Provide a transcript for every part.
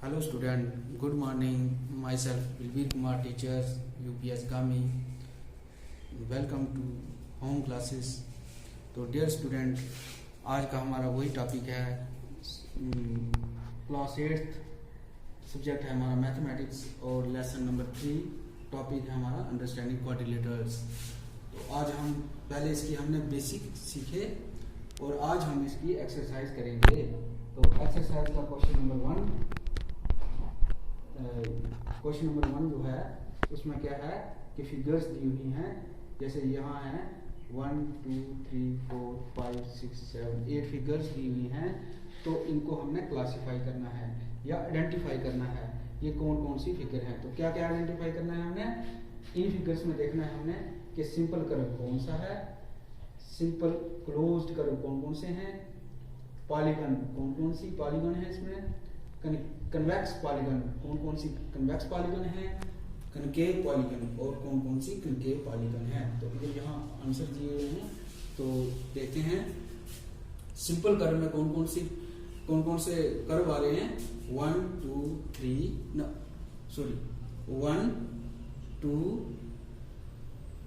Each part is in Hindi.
Hello student, good morning. Myself Vilveer Kumar, teacher UPS Gami. Welcome to home classes. तो डियर स्टूडेंट, आज का हमारा वही टॉपिक है, क्लास 8th सब्जेक्ट है हमारा मैथमेटिक्स और लेसन नंबर 3 टॉपिक है हमारा अंडरस्टैंडिंग क्वाड्रिलेटरल्स। तो आज हम पहले इसकी हमने बेसिक सीखे और आज हम इसकी एक्सरसाइज करेंगे। तो एक्सरसाइज का क्वेश्चन नंबर वन जो है उसमें क्या है कि फिगर्स दी हुई हैं, जैसे यहाँ है 1 2 3 4 5 6 7 8 फिगर्स दी हुई हैं। तो इनको हमने क्लासिफाई करना है या आइडेंटिफाई करना है, ये कौन कौन सी फिगर है। तो क्या क्या आइडेंटिफाई करना है हमने, इन फिगर्स में देखना है हमने कि सिंपल कर्व कौन सा है, सिंपल क्लोज्ड कर्व कौन कौन से हैं, पॉलीगन कौन कौन सी पॉलीगन है इसमें, कन्वेक्स पॉलीगन कौन कौन सी कन्वेक्स पॉलीगन है, कनकेव पॉलीगन और कौन कौन सी कनकेव पॉलीगन है। तो इधर यहाँ आंसर दिए हुए हैं, तो देखते हैं सिंपल कर्व में कौन कौन से कर्व आ रहे हैं। 1 2 3 1 2,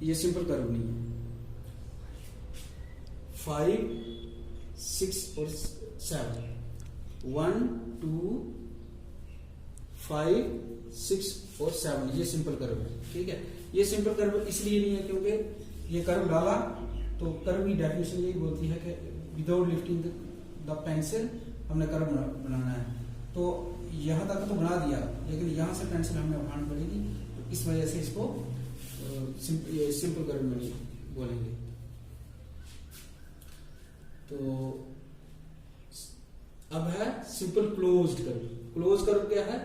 ये सिंपल कर्व नहीं है। 5 6 और 7 1 2 5 6 और 7 ये सिंपल कर्व है। ठीक है, ये सिंपल कर्व इसलिए नहीं है क्योंकि ये कर्व डाला तो कर्व की डेफिनेशन यही बोलती है कि विदाउट लिफ्टिंग द पेंसिल हमने कर्व बनाना है। तो यहाँ तक तो बना दिया, लेकिन यहाँ से पेंसिल हमें उठानी पड़ेगी, तो इस वजह से इसको सिंपल कर्व में बोलेंगे। तो अब है simple closed curve. Close curve क्या है,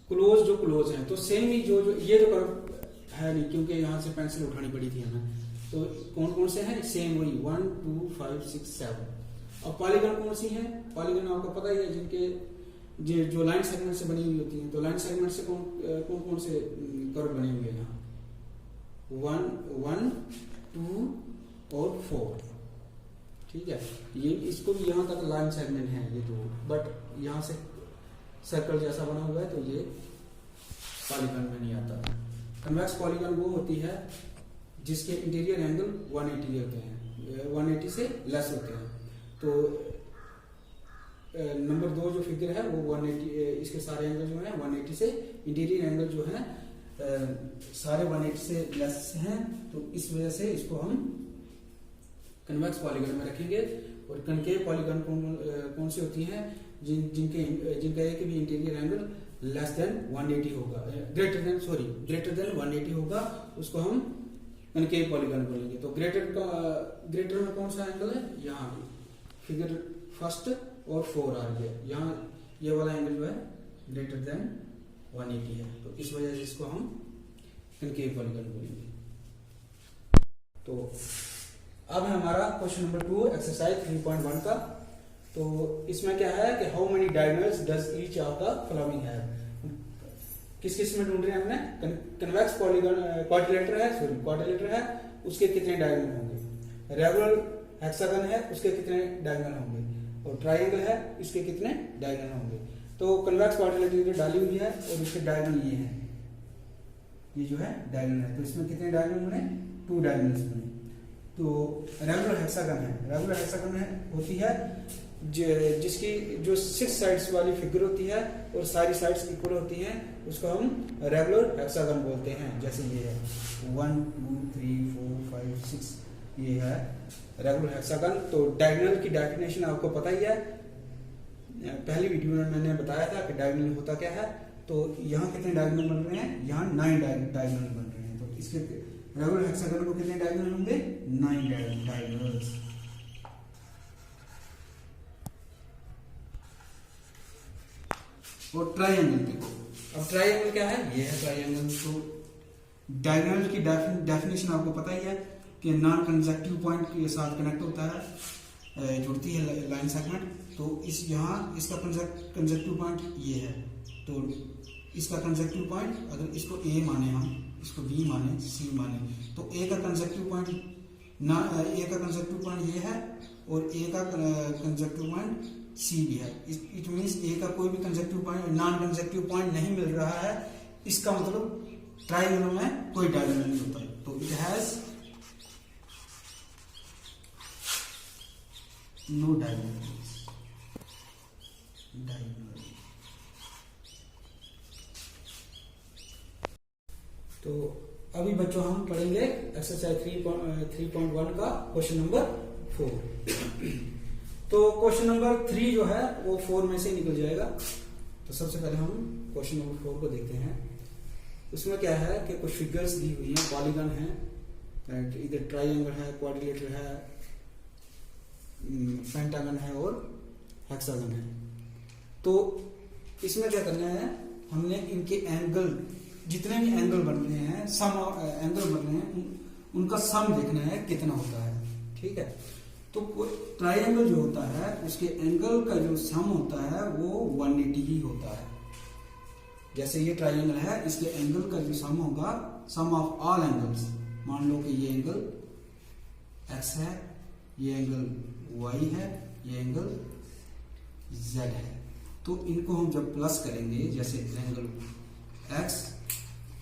क्लोज जो क्लोज है, तो सेम ही जो ये जो कर्व है नहीं, क्योंकि यहाँ से पेंसिल उठानी पड़ी थी हमें। तो कौन कौन से हैं, सेम वही 1 2 5 6 7। अब पॉलीगन कौन सी है, पॉलीगन आपको पता ही है, जिनके जो लाइन सेगमेंट से बनी हुई होती हैं। तो लाइन सेगमेंट से कौन कौन से कर्व बने हुए हैं यहाँ, 1 2 और 4। ठीक है, ये इसको भी यहाँ तक लाइन सेगमेंट है ये दो, बट यहाँ से सर्कल जैसा बना हुआ है, तो ये पॉलीगन में नहीं आता। कन्वेक्स पॉलीगन वो होती है जिसके इंटीरियर एंगल 180 होते हैं, 180 से लेस होते हैं। तो नंबर 2 जो फिगर है वो 180, इसके सारे एंगल जो है 180 से, इंटीरियर एंगल जो है सारे 180 से लेस हैं। तो इस वजह से इसको हम कन्वेक्स पॉलीगन में रखेंगे। और कनकेव पॉलीगन कौन सी होती हैं, जिनका एक भी इंटीरियर एंगल लेस देन 180 होगा, ग्रेटर देन 180 होगा, उसको हम कनकेव पॉलीगन बोलेंगे। तो ग्रेटर में कौन सा एंगल है, यहाँ फिगर फर्स्ट और 4 आ रही है, यहाँ ये वाला एंगल जो है ग्रेटर देन 180 है, तो इस वजह से इसको हम कनकेव पॉलीगन बोलेंगे। तो अब है हमारा क्वेश्चन नंबर 2 एक्सरसाइज 3.1 का। तो इसमें क्या है कि how many diagonals does each of the following have. किस में ढूंढ रहे हैं हमने, कन्वेक्स पॉलीगन क्वाड्रिलेटर है, उसके कितने डायगोनल होंगे, रेगुलर हेक्सागन है, उसके कितने डायगोनल होंगे, और ट्रायंगल है, इसके कितने डायगोनल होंगे। तो कन्वेक्स क्वाड्रिलेटर डाली हुई है और इसके डायगोनल ये है, ये जो है डायगोनल है। तो इसमें कितने डायगोनल बने, 2 डायगोनल्स बने। तो रेगुलर हेक्सागन होती है जिसकी जो 6 साइड्स वाली फिगर होती है और सारी साइड्स इक्वल होती हैं, उसको हम रेगुलर हेक्सागन बोलते हैं। जैसे ये है 1 2 3 4 5 6, ये है रेगुलर हेक्सागन। तो डायगोनल की डेफिनेशन आपको पता ही है, पहली वीडियो में मैंने बताया था कि डायगोनल होता क्या है। तो यहाँ कितने डायगोनल बन रहे हैं, यहाँ 9 डायगोनल बन रहे हैं। तो इसके रेगुलर हेक्सागन को कितने डायगोनल होंगे, 9 डायगोनल्स। और ट्रायंगल देखो, अब ट्रायंगल क्या है, ये है ट्रायंगल। तो डायगोनल की डेफिनेशन आपको पता ही है कि नॉन कंसेक्टिव पॉइंट के साथ कनेक्ट होता है, जुड़ती है लाइन सेगमेंट। तो इसका कंसेक्टिव पॉइंट ये है। तो इसका कंसेक्टिव पॉइंट, अगर इसको ए माने हम, इसको बी माने, सी माने, तो ए का कंसेक्टिव पॉइंट ये है और ए का कंसेक्टिव पॉइंट सी भी है। इट मीन्स ए का कोई भी conjunctive point, non conjunctive point नहीं मिल रहा है, इसका मतलब ट्राइंगल में कोई डायगोनल नहीं होता है। तो इट हैज नो डायगोनल। तो अभी बच्चों हम पढ़ेंगे एक्सरसाइज 3.1 का क्वेश्चन नंबर 4। तो क्वेश्चन नंबर 3 जो है वो 4 में से निकल जाएगा। तो सबसे पहले हम क्वेश्चन नंबर 4 को देखते हैं। उसमें क्या है कि कुछ फिगर्स दी हुई हैं, पॉलीगन है, इधर ट्राइंगल है, क्वाड्रिलेटरल है, पेंटागन है और हेक्सागन है। तो इसमें क्या करना है, हमने इनके एंगल, जितने भी एंगल बन रहे हैं, सम एंगल बन रहे हैं, उनका सम देखना है कितना होता है। ठीक है, तो ट्राइंगल जो होता है उसके एंगल का जो सम होता है वो 180 ही होता है। जैसे ये ट्राइंगल है, इसके एंगल का जो सम होगा, सम ऑफ ऑल एंगल्स, मान लो कि ये एंगल x है, ये एंगल y है, ये एंगल z है। तो इनको हम जब प्लस करेंगे, जैसे angle x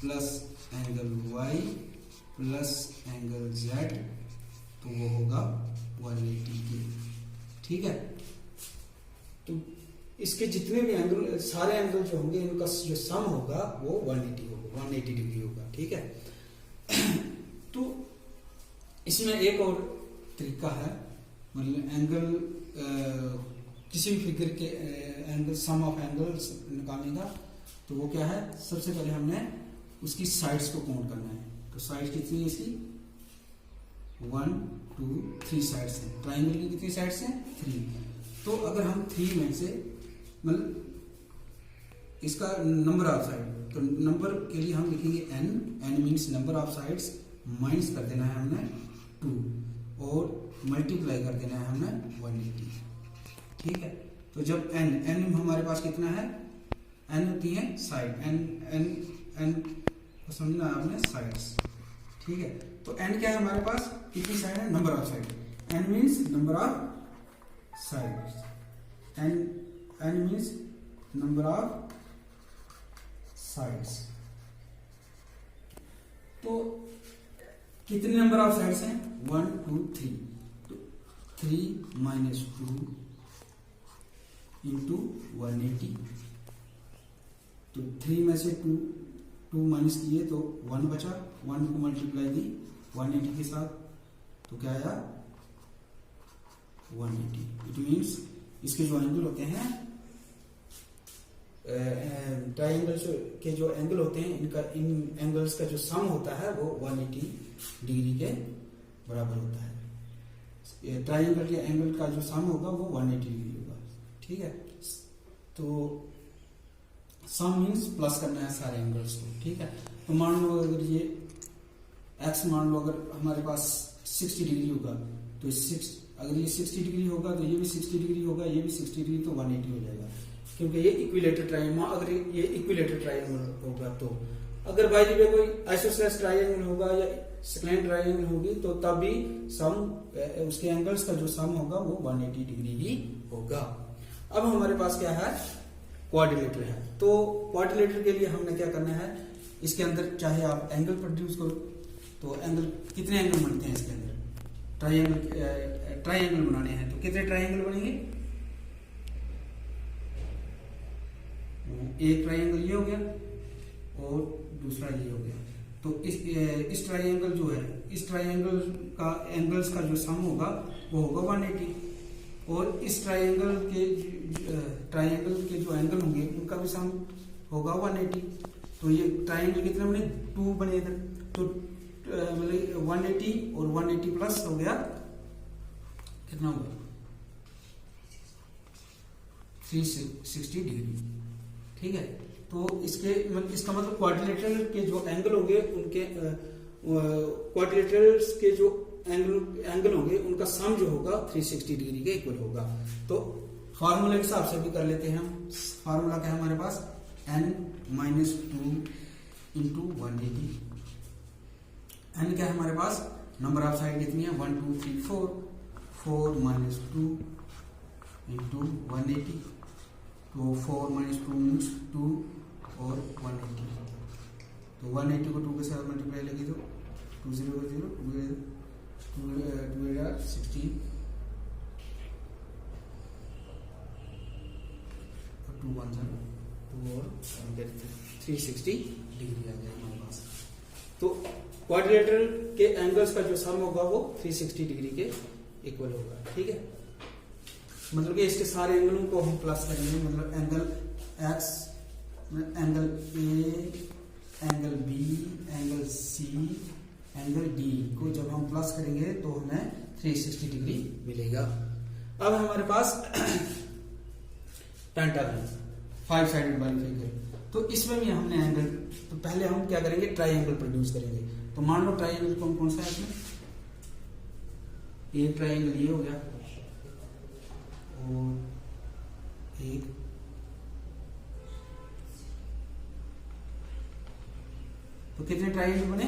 plus angle y plus angle z, तो वो होगा 180। ठीक है, तो इसके जितने भी एंगल, सारे एंगल जो होंगे, इनका जो सम होगा वो 180 होगा, 180 डिग्री होगा। ठीक है, तो इसमें एक और तरीका है, मतलब एंगल किसी भी फिगर के एंगल, सम ऑफ एंगल्स निकालने का। तो वो क्या है, सबसे पहले हमने उसकी साइड्स को काउंट करना है। तो साइड्स कितनी है इसकी, 1 2 3 साइड्स हैं। ट्राइंगल की कितनी साइड्स हैं, 3। तो अगर हम 3 में से, मतलब इसका नंबर ऑफ साइड, तो नंबर के लिए हम लिखेंगे n means number of sides, minus कर देना है हमने 2 और मल्टीप्लाई कर देना है हमने 180। ठीक है, तो जब n हमारे पास कितना है, n होती है साइड, n को समझना आपने साइड्स। ठीक है, तो n क्या है हमारे पास, कितनी साइड है, number of side. n means number of sides, n means number of sides. तो कितने नंबर ऑफ साइड्स हैं, 1 2 3। तो 3 माइनस 2 इंटू 180। तो 3 में से 2 माइनस किए तो 1 बचा, 1 को मल्टीप्लाई दी 180 के साथ, तो क्या आया 180। इट मीन्स इसके जो एंगल होते हैं, ट्राइंगल के जो एंगल होते हैं, इन एंगल्स का जो सम होता है वो 180 डिग्री के बराबर होता है। ट्राइंगल के एंगल का जो सम होगा वो 180 डिग्री होगा। ठीक है, तो सम मीन्स प्लस करना है सारे एंगल्स को। ठीक है, तो मान लो अगर ये x, मान लो अगर हमारे पास 60 डिग्री होगा, तो अगर ये 60 डिग्री होगा तो ये भी 60 डिग्री होगा, ये भी 60 डिग्री, तो 180 हो जाएगा, क्योंकि ये इक्विलेटरल ट्रायंगल, अगर ये इक्विलेटरल ट्रायंगल होगा। तो अगर बाई द वे कोई आइसोसेलेस ट्रायंगल होगा या स्लैंट ट्रायंगल होगी, तो तब भी सम, उसके एंगल्स का जो सम होगा वो 180 डिग्री ही होगा। अब हमारे पास क्या है, क्वाड्रिलेटरल है। तो क्वाड्रिलेटरल के लिए हमने क्या करना है, इसके अंदर चाहे आप एंगल प्रोड्यूस करो, तो एंगल, कितने एंगल बनते हैं इसके अंदर, ट्रायंगल बनाने हैं, तो कितने ट्रायंगल बनेंगे, एक ट्रायंगल ये हो गया और दूसरा ये हो गया। तो इस ट्रायंगल जो है, इस ट्रायंगल का एंगल्स का जो सम होगा वो होगा 180, और इस ट्रायंगल के जो एंगल होंगे उनका भी सम होगा 180। तो ये ट्रायंगल कितने बने, 2 बने इधर, तो मतलब 180 और 180 प्लस हो गया, कितना होगा 360 डिग्री। ठीक है, तो इसका मतलब क्वाड्रिलेटरल के जो एंगल होंगे, उनके क्वाड्रिलेटरल्स के जो एंगल होंगे उनका सम जो होगा 360 डिग्री के इक्वल होगा। तो फार्मूला के हिसाब से भी कर लेते हैं हम। फार्मूला क्या है हमारे पास, n माइनस 2 इंटू 180। n क्या है हमारे पास, नंबर ऑफ साइड कितनी है, 1 2 3 4, 4 माइनस 2 इंटू 180, तो 4 माइनस 2 मीन्स 2 और 180, तो 180 को 2 के साथ मल्टीप्लाई लगी तो 2 0 0 2 16 और 2 1 0 2 और 360 डिग्री आ जाएगा हमारे पास। तो क्वाड्रिलेटरल के एंगल्स का जो सम होगा वो 360 डिग्री के इक्वल होगा। ठीक है, मतलब कि इसके सारे एंगलों को हम प्लस करेंगे, मतलब angle X, angle A, angle B, angle C, angle D को जब हम प्लस करेंगे तो हमें 360 डिग्री मिलेगा। अब हमारे पास पेंटागन 5 साइडेड वाली फिगर, तो इसमें भी हमने एंगल, तो पहले हम क्या करेंगे, ट्राइंगल प्रोड्यूस करेंगे। तो मान लो ट्राइंगल कौन कौन सा है इसमें, एक ट्राइंगल ये हो गया और एक, तो कितने ट्राइंगल बने,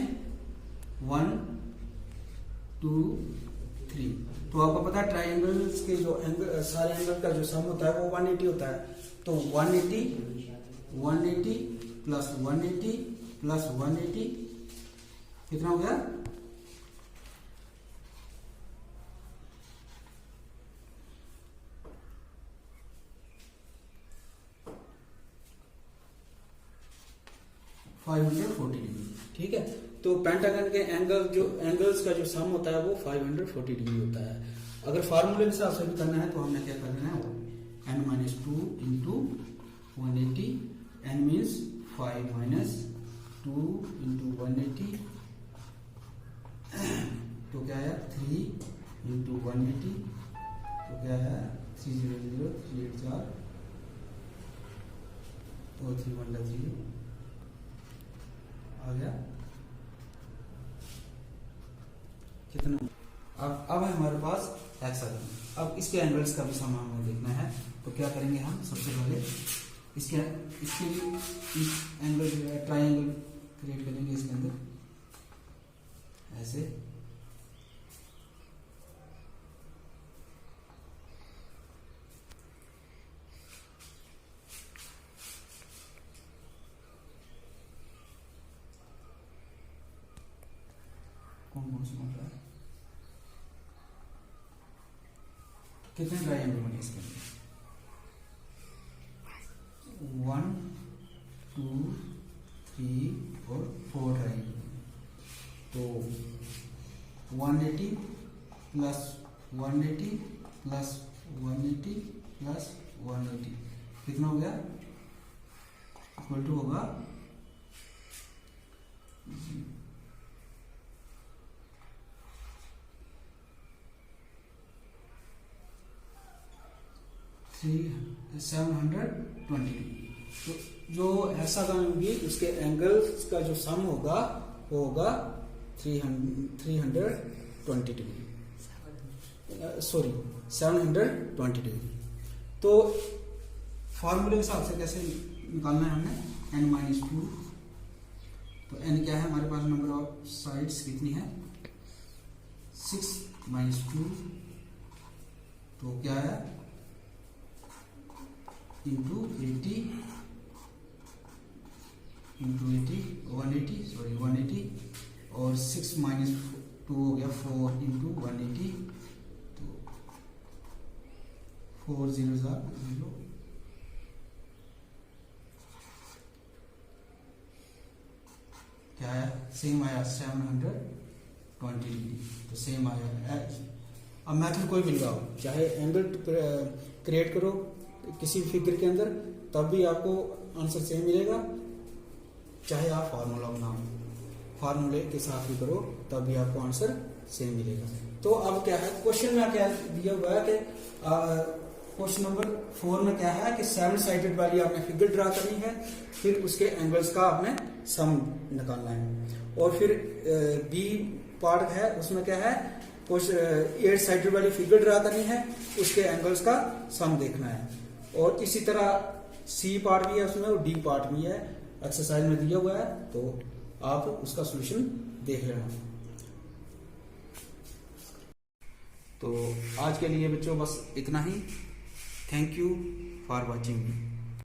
1 2 3। तो आपको पता है ट्राइंगल्स के जो एंगल, सारे एंगल का जो सम होता है वो 180 होता है। तो 180 प्लस 180 प्लस 180 कितना हो गया, 540 डिग्री। ठीक है, तो पेंटागन के एंगल्स का जो सम होता है वो 540 डिग्री होता है। अगर फार्मूले के हिसाब से भी करना है तो हमने क्या करना है, n-2 into 180, n means 5 minus 2 into 180, तो क्या है 3 इंटू 180, तो क्या है 300 3 4 और 3 1 3 आ गया कितना। अब है हमारे पास हेक्सागन। अब इसके एंगल्स का भी सम हमें देखना है, तो क्या करेंगे हम, सबसे पहले इसके इस एंगल ट्राइंगल क्रिएट करेंगे इसके अंदर ऐसे, कौन सा बन रहा है, कितने ट्राइंगल बने इसके अंदर, 1 2 3 और 4 ट्राइंगल। तो 180 प्लस 180 प्लस 180 प्लस 180 कितना हो गया, इक्वल टू होगा 720। तो जो हेक्सागन होगी उसके एंगल्स का जो सम होगा वो होगा 320 डिग्री, सॉरी 720 डिग्री। तो फॉर्मूले के हिसाब से कैसे निकालना है हमने, n-2, तो n क्या है हमारे पास, नंबर ऑफ साइड्स कितनी है 6 माइनस 2, तो क्या है इंटू 80 180 और 6 माइनस 2 हो गया 4 इंटू 180, तो 4 0 क्या है, सेम आया 720 डिग्री, तो सेम आया। अब मेथड कोई भी लगाओ, चाहे एंगल क्रिएट करो किसी फिगर के अंदर तब भी आपको आंसर सेम मिलेगा, चाहे आप फार्मूला बनाओ, फार्मूले के साथ भी करो तब भी आपको आंसर सेम मिलेगा। तो अब क्या है, क्वेश्चन में क्या दिया हुआ है कि क्वेश्चन नंबर 4 में क्या है कि 7 साइडेड वाली आपने फिगर ड्रा करनी है, फिर उसके एंगल्स का आपने सम निकालना है, और फिर बी पार्ट है उसमें क्या है, 8 साइडेड वाली फिगर ड्रा करनी है, उसके एंगल्स का सम देखना है, और इसी तरह सी पार्ट भी है उसमें और डी पार्ट भी है, एक्सरसाइज में दिया हुआ है, तो आप उसका सॉल्यूशन देख लेना। तो आज के लिए बच्चों बस इतना ही। Thank you for watching.